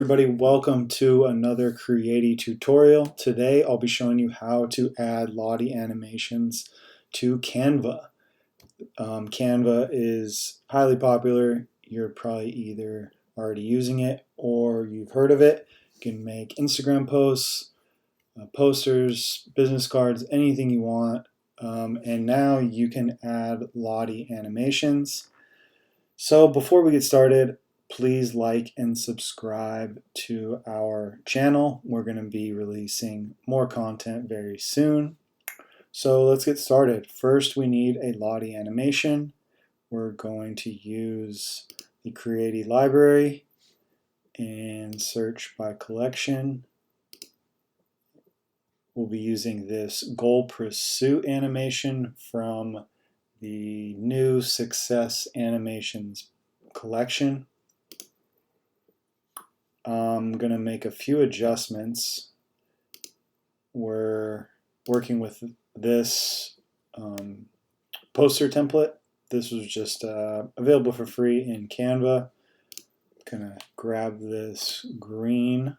Everybody, welcome to another Creattie tutorial. Today I'll be showing you how to add Lottie animations to Canva. Canva is highly popular. You're probably either already using it or you've heard of it. You can make Instagram posts, posters, business cards, anything you want. And now you can add Lottie animations. So before we get started, please like and subscribe to our channel. We're going to be releasing more content very soon. So let's get started. First, we need a Lottie animation. We're going to use the Creattie library and search by collection. We'll be using this goal pursuit animation from the new Success Animations collection. I'm going to make a few adjustments. We're working with this poster template. This was just available for free in Canva. I'm going to grab this green.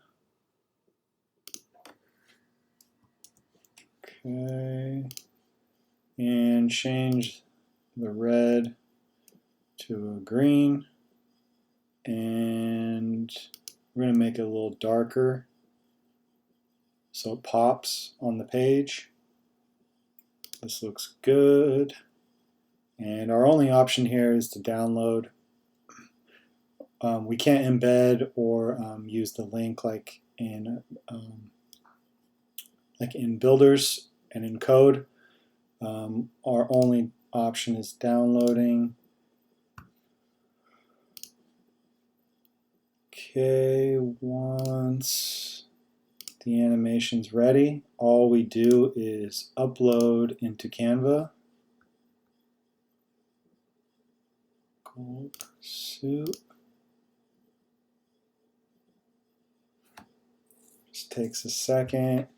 Okay. And change the red to a green. And we're going to make it a little darker so it pops on the page. This looks good. And our only option here is to download. We can't embed or use the link like in Builders and in code. Our only option is downloading. Okay, once the animation's ready, all we do is upload into Canva. Goal pursuit. Just takes a second,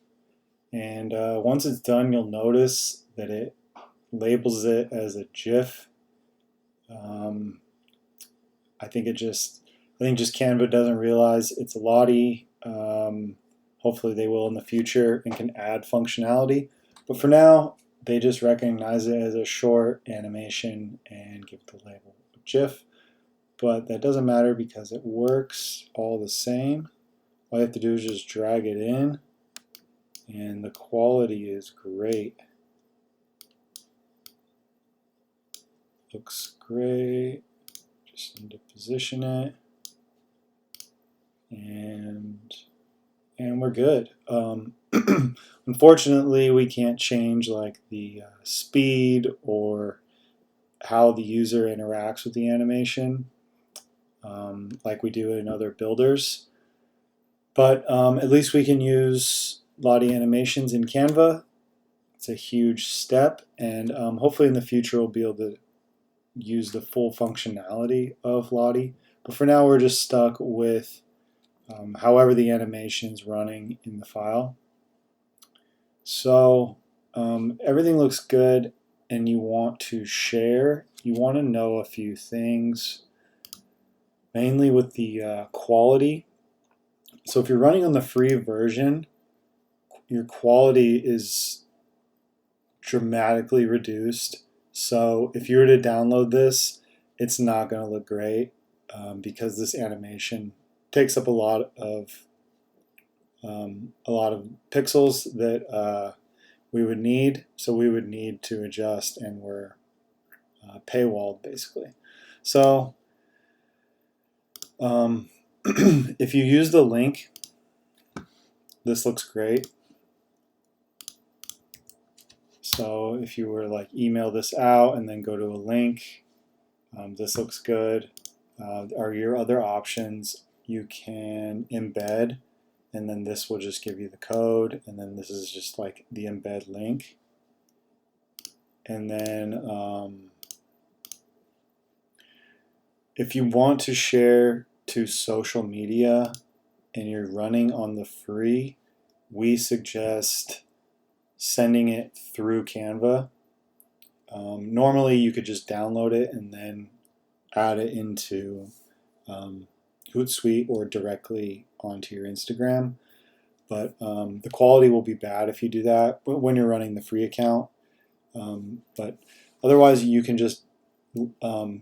and once it's done, you'll notice that it labels it as a GIF. I think just Canva doesn't realize it's a Lottie. Hopefully they will in the future and can add functionality. But for now, they just recognize it as a short animation and give it the label GIF. But that doesn't matter because it works all the same. All you have to do is just drag it in, and the quality is great. Looks great. Just need to position it, and we're good. Unfortunately, we can't change like the speed or how the user interacts with the animation like we do in other builders. But at least we can use Lottie animations in Canva. It's a huge step, and hopefully in the future we'll be able to use the full functionality of Lottie. But for now we're just stuck with however the animation is running in the file. So everything looks good, and you want to share. You want to know a few things, mainly with the quality. So if you're running on the free version, your quality is dramatically reduced. So if you were to download this, it's not going to look great because this animation takes up a lot of pixels that we would need. So we would need to adjust, and we're paywalled basically. So if you use the link, this looks great. So if you were to like email this out and then go to a link, this looks good. Are your other options? You can embed, and then this will just give you the code, and then this is just like the embed link. And then if you want to share to social media and you're running on the free, we suggest sending it through Canva. Normally you could just download it and then add it into Hootsuite or directly onto your Instagram. But the quality will be bad if you do that when you're running the free account. But otherwise, you can just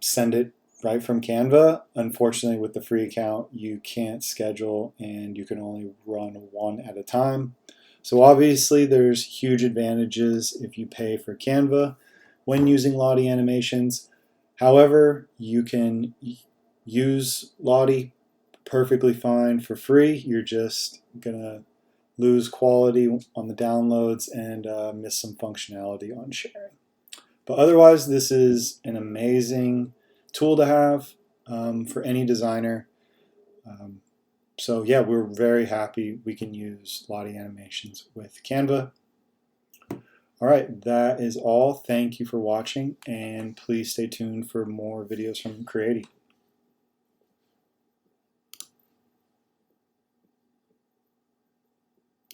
send it right from Canva. Unfortunately, with the free account, you can't schedule and you can only run one at a time. So obviously, there's huge advantages if you pay for Canva when using Lottie animations. However, you can use Lottie perfectly fine for free. You're just gonna lose quality on the downloads and miss some functionality on sharing. But otherwise, this is an amazing tool to have for any designer. So yeah, we're very happy we can use Lottie animations with Canva. All right, that is all. Thank you for watching, and please stay tuned for more videos from Creattie.